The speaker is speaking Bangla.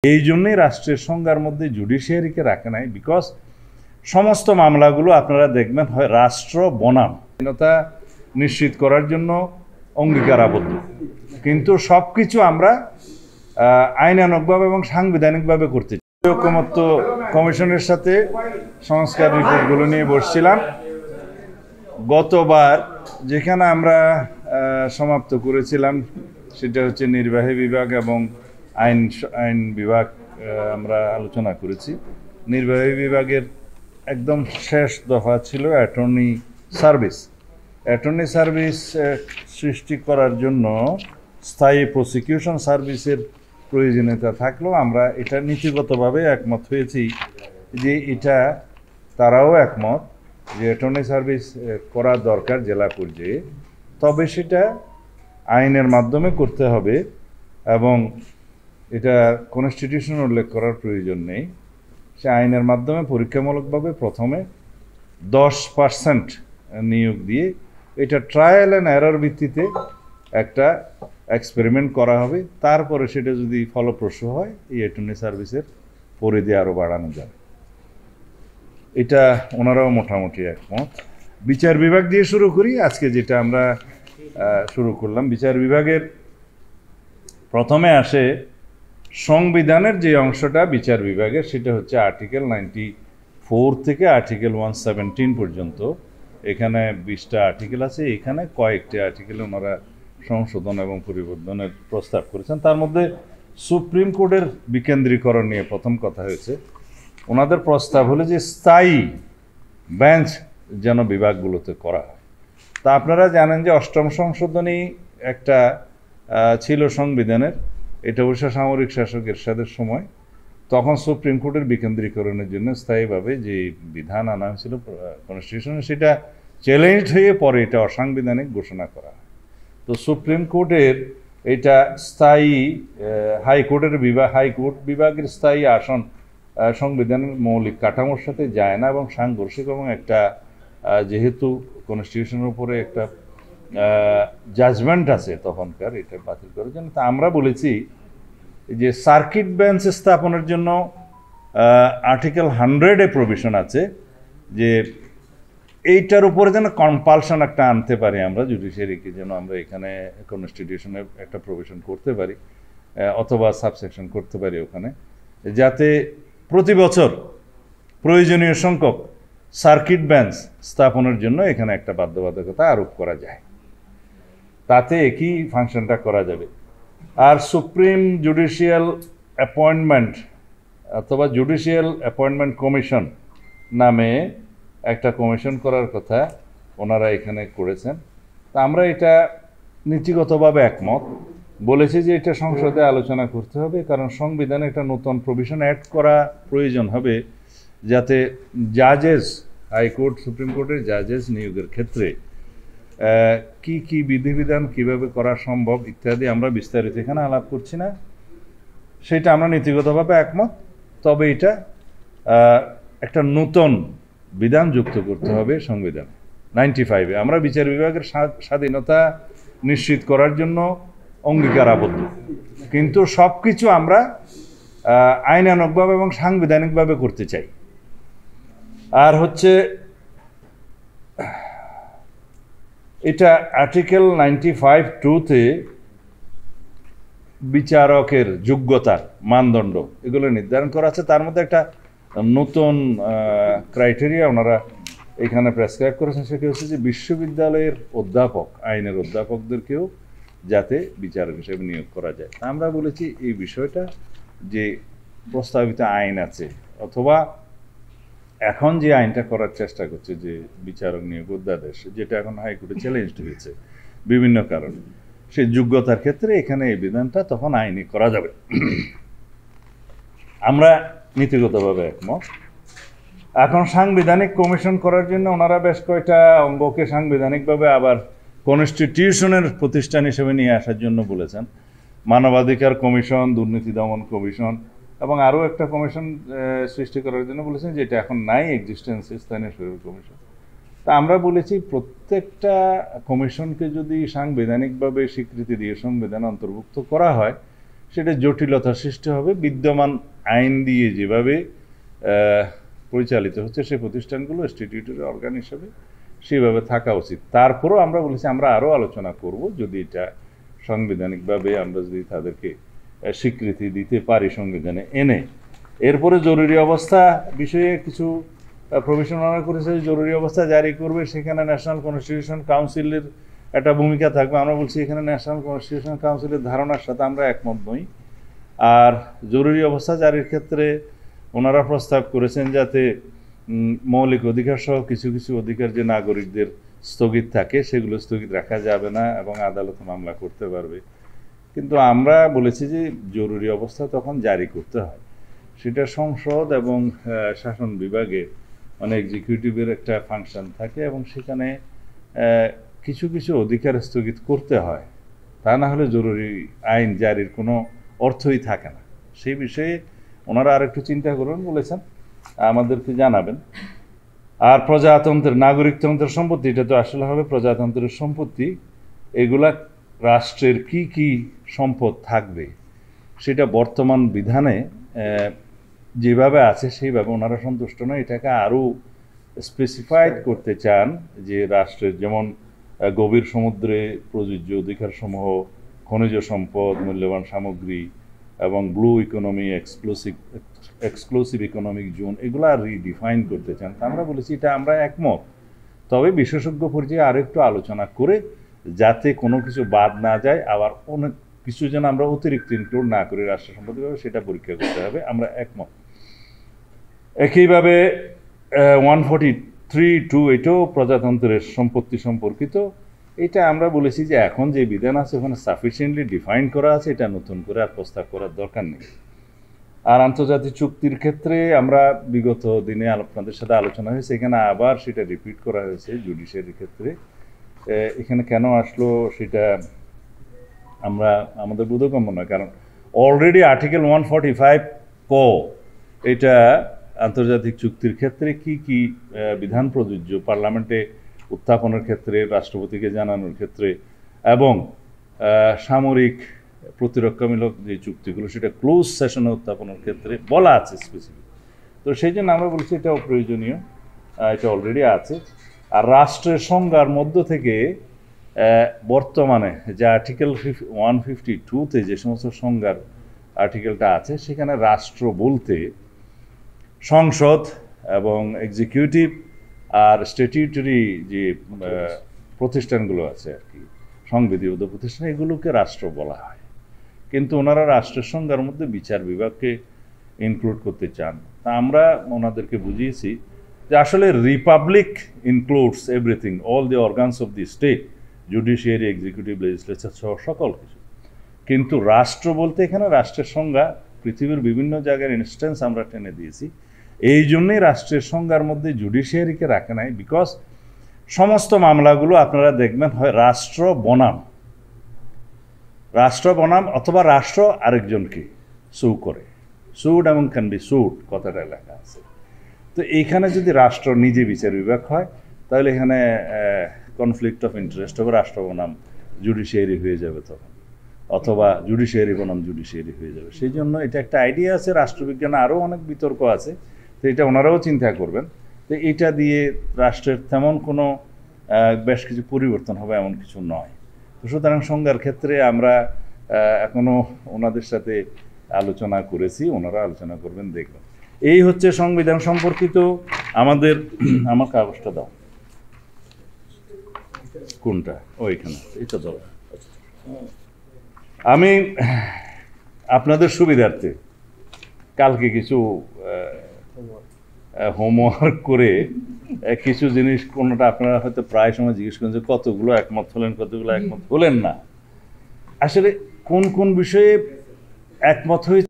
এই জন্যই রাষ্ট্রের সংজ্ঞার মধ্যে জুডিশিয়ারিকে রাখে নাই, বিকজ সমস্ত মামলাগুলো আপনারা দেখবেন হয় রাষ্ট্র বনাম স্বাধীনতা নিশ্চিত করার জন্য অঙ্গীকারাবদ্ধ, কিন্তু সব কিছু আমরা আইনানুগভাবে এবং সাংবিধানিকভাবে করতে চাই। ঐকমত্য কমিশনের সাথে সংস্কার রিপোর্টগুলো নিয়ে বসছিলাম। গতবার যেখানে আমরা সমাপ্ত করেছিলাম সেটা হচ্ছে নির্বাহী বিভাগ এবং আইন বিভাগ আমরা আলোচনা করেছি। নির্বাহী বিভাগের একদম শেষ দফা ছিল অ্যাটর্নি সার্ভিস। অ্যাটর্নি সার্ভিস সৃষ্টি করার জন্য স্থায়ী প্রসিকিউশন সার্ভিসের প্রয়োজনীয়তা থাকলেও আমরা এটা নীতিগতভাবে একমত হয়েছি যে এটা তারাও একমত যে অ্যাটর্নি সার্ভিস করা দরকার জেলা পর্যায়ে, তবে সেটা আইনের মাধ্যমে করতে হবে এবং এটা কনস্টিটিউশন উল্লেখ করার প্রয়োজন নেই। সে আইনের মাধ্যমে পরীক্ষামূলকভাবে প্রথমে 10% নিয়োগ দিয়ে এটা ট্রায়াল অ্যান্ড এরর ভিত্তিতে একটা এক্সপেরিমেন্ট করা হবে। তারপরে সেটা যদি ফলপ্রসূ হয় এই অ্যাটর্নি সার্ভিসের পরিধি আরও বাড়ানো যাবে। এটা ওনারাও মোটামুটি একমত। বিচার বিভাগ দিয়ে শুরু করি। আজকে যেটা আমরা শুরু করলাম, বিচার বিভাগের প্রথমে আসে সংবিধানের যে অংশটা বিচার বিভাগের, সেটা হচ্ছে আর্টিকেল 94 থেকে আর্টিকেল 117 পর্যন্ত। এখানে 20টা আর্টিকেল আছে। এখানে কয়েকটি আর্টিকেল ওনারা সংশোধন এবং পরিবর্তনের প্রস্তাব করেছেন। তার মধ্যে সুপ্রিম কোর্টের বিকেন্দ্রীকরণ নিয়ে প্রথম কথা হয়েছে। ওনাদের প্রস্তাব হলো যে স্থায়ী বেঞ্চ যেন বিভাগগুলোতে করা হয়। তা আপনারা জানেন যে 8ম সংশোধনী একটা ছিল সংবিধানের, এটা অবশ্য সামরিক শাসক এরশাদের সময়। তখন সুপ্রিম কোর্টের বিকেন্দ্রীকরণের জন্য স্থায়ীভাবে যে বিধান আনা হয়েছিল কনস্টিটিউশনে, সেটা চ্যালেঞ্জ হয়ে পরে এটা অসাংবিধানিক ঘোষণা করা হয়। তো সুপ্রিম কোর্টের এটা স্থায়ী হাইকোর্টের হাইকোর্ট বিভাগের স্থায়ী আসন সংবিধানের মৌলিক কাঠামোর সাথে যায় না এবং সাংঘর্ষিক, এবং একটা যেহেতু কনস্টিটিউশনের উপরে একটা জাজমেন্ট আছে তখনকার, এটা বাতিল করার জন্য। তা আমরা বলেছি যে সার্কিট বেঞ্চ স্থাপনের জন্য আর্টিকেল 100-এ প্রভিশন আছে যে এইটার উপরে যেন কম্পালশন একটা আনতে পারি আমরা জুডিশিয়ারিকে, যেন আমরা এখানে কনস্টিটিউশনে একটা প্রভিশন করতে পারি অথবা সাবসেকশন করতে পারি ওখানে, যাতে প্রতি বছর প্রয়োজনীয় সংখ্যক সার্কিট বেঞ্চ স্থাপনের জন্য এখানে একটা বাধ্যবাধকতা আরোপ করা যায়। তাতে একই ফাংশনটা করা যাবে। আর সুপ্রিম জুডিশিয়াল অ্যাপয়েন্টমেন্ট অথবা জুডিশিয়াল অ্যাপয়েন্টমেন্ট কমিশন নামে একটা কমিশন করার কথা ওনারা এখানে করেছেন। তা আমরা এটা নীতিগতভাবে একমত, বলেছি যে এটা সংসদে আলোচনা করতে হবে, কারণ সংবিধানে একটা নতুন প্রভিশন অ্যাড করা প্রয়োজন হবে, যাতে জাজেস, হাইকোর্ট সুপ্রিম কোর্টের জাজেস নিয়োগের ক্ষেত্রে কি কি বিধিবিধান কিভাবে করা সম্ভব ইত্যাদি আমরা বিস্তারিত এখানে আলাপ করছি না, সেটা আমরা নীতিগতভাবে একমত। তবে এটা একটা নতুন বিধান যুক্ত করতে হবে সংবিধান 95-এ। আমরা বিচার বিভাগের স্বাধীনতা নিশ্চিত করার জন্য অঙ্গীকারাবদ্ধ, কিন্তু সব কিছু আমরা আইনানুগভাবে এবং সাংবিধানিকভাবে করতে চাই। আর হচ্ছে এটা আর্টিকেল 95(2)-তে বিচারকের যোগ্যতার মানদণ্ড এগুলো নির্ধারণ করা আছে। তার মধ্যে একটা নতুন ক্রাইটেরিয়া ওনারা এখানে প্রেসক্রাইব করেছেন, সেটি হচ্ছে যে বিশ্ববিদ্যালয়ের অধ্যাপক, আইনের অধ্যাপকদেরকেও যাতে বিচারক হিসেবে নিয়োগ করা যায়। আমরা বলেছি এই বিষয়টা যে প্রস্তাবিত আইন আছে অথবা এখন যে আইনটা করার চেষ্টা করছে যে বিচারক নিয়োগ অধ্যাদেশ, যেটা এখন হাইকোর্টে চ্যালেঞ্জ হয়েছে বিভিন্ন কারণে, সেই যোগ্যতার ক্ষেত্রে এখানে এই বিধানটা তখন আইনি করা যাবে। আমরা নীতিগতভাবে একমত। এখন সাংবিধানিক কমিশন করার জন্য ওনারা বেশ কয়েকটা অঙ্গকে সাংবিধানিকভাবে আবার কনস্টিটিউশনের প্রতিষ্ঠান হিসেবে নিয়ে আসার জন্য বলেছেন। মানবাধিকার কমিশন, দুর্নীতি দমন কমিশন এবং আরও একটা কমিশন সৃষ্টি করার জন্য বলেছেন, যেটা এখন নাই এক্সিস্টেন্সে, স্থানীয় সরকার কমিশন। তা আমরা বলেছি প্রত্যেকটা কমিশনকে যদি সাংবিধানিকভাবে স্বীকৃতি দিয়ে সংবিধানে অন্তর্ভুক্ত করা হয়, সেটা জটিলতা সৃষ্টি হবে। বিদ্যমান আইন দিয়ে যেভাবে পরিচালিত হচ্ছে সেই প্রতিষ্ঠানগুলো স্ট্যাটিউটরি অর্গান হিসেবে সেভাবে থাকা উচিত। তারপরও আমরা বলেছি আমরা আরও আলোচনা করব, যদি এটা সাংবিধানিকভাবে আমরা যদি তাদেরকে স্বীকৃতি দিতে পারি সংবিধানে এনে। এরপরে জরুরি অবস্থা বিষয়ে কিছু প্রভিশন মনে করেছে, জরুরি অবস্থা জারি করবে, সেখানে ন্যাশনাল কনস্টিটিউশন কাউন্সিলের একটা ভূমিকা থাকবে। আমরা বলছি এখানে ন্যাশনাল কনস্টিটিউশন কাউন্সিলের ধারণার সাথে আমরা একমত নই। আর জরুরি অবস্থা জারির ক্ষেত্রে ওনারা প্রস্তাব করেছেন যাতে মৌলিক অধিকার সহ কিছু কিছু অধিকার যে নাগরিকদের স্থগিত থাকে সেগুলো স্থগিত রাখা যাবে না এবং আদালতে মামলা করতে পারবে। কিন্তু আমরা বলেছি যে জরুরি অবস্থা তখন জারি করতে হয়, সেটা সংসদ এবং শাসন বিভাগে মানে এক্সিকিউটিভের একটা ফাংশন থাকে এবং সেখানে কিছু কিছু অধিকার স্থগিত করতে হয়, তা না হলে জরুরি আইন জারির কোনো অর্থই থাকে না। সেই বিষয়ে ওনারা আর একটু চিন্তা করবেন বলেছেন, আমাদেরকে জানাবেন। আর প্রজাতন্ত্রের নাগরিকতন্ত্রের সম্পত্তি, এটা তো আসলে হবে প্রজাতন্ত্রের সম্পত্তি, এগুলা রাষ্ট্রের কি কি সম্পদ থাকবে সেটা বর্তমান বিধানে যেভাবে আছে সেইভাবে ওনারা সন্তুষ্ট নয়। এটাকে আরও স্পেসিফাইড করতে চান যে রাষ্ট্রের যেমন গভীর সমুদ্রে প্রযোজ্য অধিকারসমূহ, খনিজ সম্পদ, মূল্যবান সামগ্রী এবং blue economy, exclusive economic zone, এগুলো রিডিফাইন করতে চান। তা আমরা বলেছি এটা আমরা একমত, তবে বিশেষজ্ঞ পর্যায়ে আরও একটু আলোচনা করে যাতে কোনো কিছু বাদ না যায়, আবার অনেক কিছু যেন আমরা অতিরিক্ত ইনক্লুড না করি রাষ্ট্র সম্পত্তিভাবে, সেটা পরীক্ষা করতে হবে, আমরা একমত। একইভাবে 143(2) এটাও প্রজাতন্ত্রের সম্পত্তি সম্পর্কিত। এটা আমরা বলেছি যে এখন যে বিধান আছে ওখানে সাফিসিয়েন্টলি ডিফাইন করা আছে, এটা নতুন করে আর প্রস্তাব করার দরকার নেই। আর আন্তর্জাতিক চুক্তির ক্ষেত্রে আমরা বিগত দিনে আপনাদের সাথে আলোচনা হয়েছে, এখানে আবার সেটা রিপিট করা হয়েছে জুডিশিয়ারির ক্ষেত্রে। এখানে কেন আসলো সেটা আমরা আমাদের বোধগম্য নয়, কারণ অলরেডি আর্টিকেল 145 ক এটা আন্তর্জাতিক চুক্তির ক্ষেত্রে কি কি বিধান প্রযোজ্য পার্লামেন্টে উত্থাপনের ক্ষেত্রে, রাষ্ট্রপতিকে জানানোর ক্ষেত্রে এবং সামরিক প্রতিরক্ষামূলক যে চুক্তিগুলো সেটা ক্লোজ সেশনে উত্থাপনের ক্ষেত্রে বলা আছে স্পেসিফিক। তো সেই জন্য আমরা বলছি এটা অপ্রয়োজনীয়, এটা অলরেডি আছে। আর রাষ্ট্রের সংজ্ঞার মধ্য থেকে বর্তমানে যে আর্টিকেল 152-তে যে সমস্ত সংজ্ঞার আর্টিকেলটা আছে সেখানে রাষ্ট্র বলতে সংসদ এবং এক্সিকিউটিভ আর স্ট্যাটিউটরি যে প্রতিষ্ঠানগুলো আছে আর কি, সংবিধিবদ্ধ প্রতিষ্ঠান, এগুলোকে রাষ্ট্র বলা হয়। কিন্তু ওনারা রাষ্ট্রের সংজ্ঞার মধ্যে বিচার বিভাগকে ইনক্লুড করতে চান। তা আমরা ওনাদেরকে বুঝিয়েছি যে আসলে Republic includes everything, all the organs of the state, judiciary, executive, legislature সহ সকল কিছু। কিন্তু রাষ্ট্র বলতে এখানে রাষ্ট্রের সংজ্ঞা পৃথিবীর বিভিন্ন জায়গার ইনস্ট্যান্স আমরা টেনে দিয়েছি। এই জন্যই রাষ্ট্রের সংজ্ঞার মধ্যে জুডিশিয়ারিকে রাখে নাই, বিকজ সমস্ত মামলাগুলো আপনারা দেখবেন হয় রাষ্ট্র বনাম অথবা রাষ্ট্র আরেকজনকে সু করে, সুড এবং ক্যান বি সুড কথাটা লেখা আছে। তো এইখানে যদি রাষ্ট্র নিজে বিচার বিভাগ হয় তাহলে এখানে কনফ্লিক্ট অফ ইন্টারেস্ট হবে, রাষ্ট্র বনাম জুডিশিয়ারি হয়ে যাবে তখন, অথবা জুডিশিয়ারি বনাম জুডিশিয়ারি হয়ে যাবে। সেই জন্য এটা একটা আইডিয়া আছে, রাষ্ট্রবিজ্ঞানে আরও অনেক বিতর্ক আছে, তো এটা ওনারাও চিন্তা করবেন। তো এটা দিয়ে রাষ্ট্রের তেমন কোনো বেশ কিছু পরিবর্তন হবে এমন কিছু নয়। তো সুতরাং সংজ্ঞার ক্ষেত্রে আমরা এখনও ওনাদের সাথে আলোচনা করেছি, ওনারা আলোচনা করবেন, দেখবেন। এই হচ্ছে সংবিধান সম্পর্কিত আমাদের। আমার কাগজটা দাও, কোনটা? ওইখানে, এটা দাও। আমি আপনাদের সুবিধার্থে কালকে কিছু হোমওয়ার্ক করে কিছু জিনিস, কোনোটা আপনারা হয়তো প্রায় সময় জিজ্ঞেস করেন যে কতগুলো একমত হলেন, কতগুলো একমত হলেন না। আসলে কোন কোন বিষয়ে একমত হয়েছে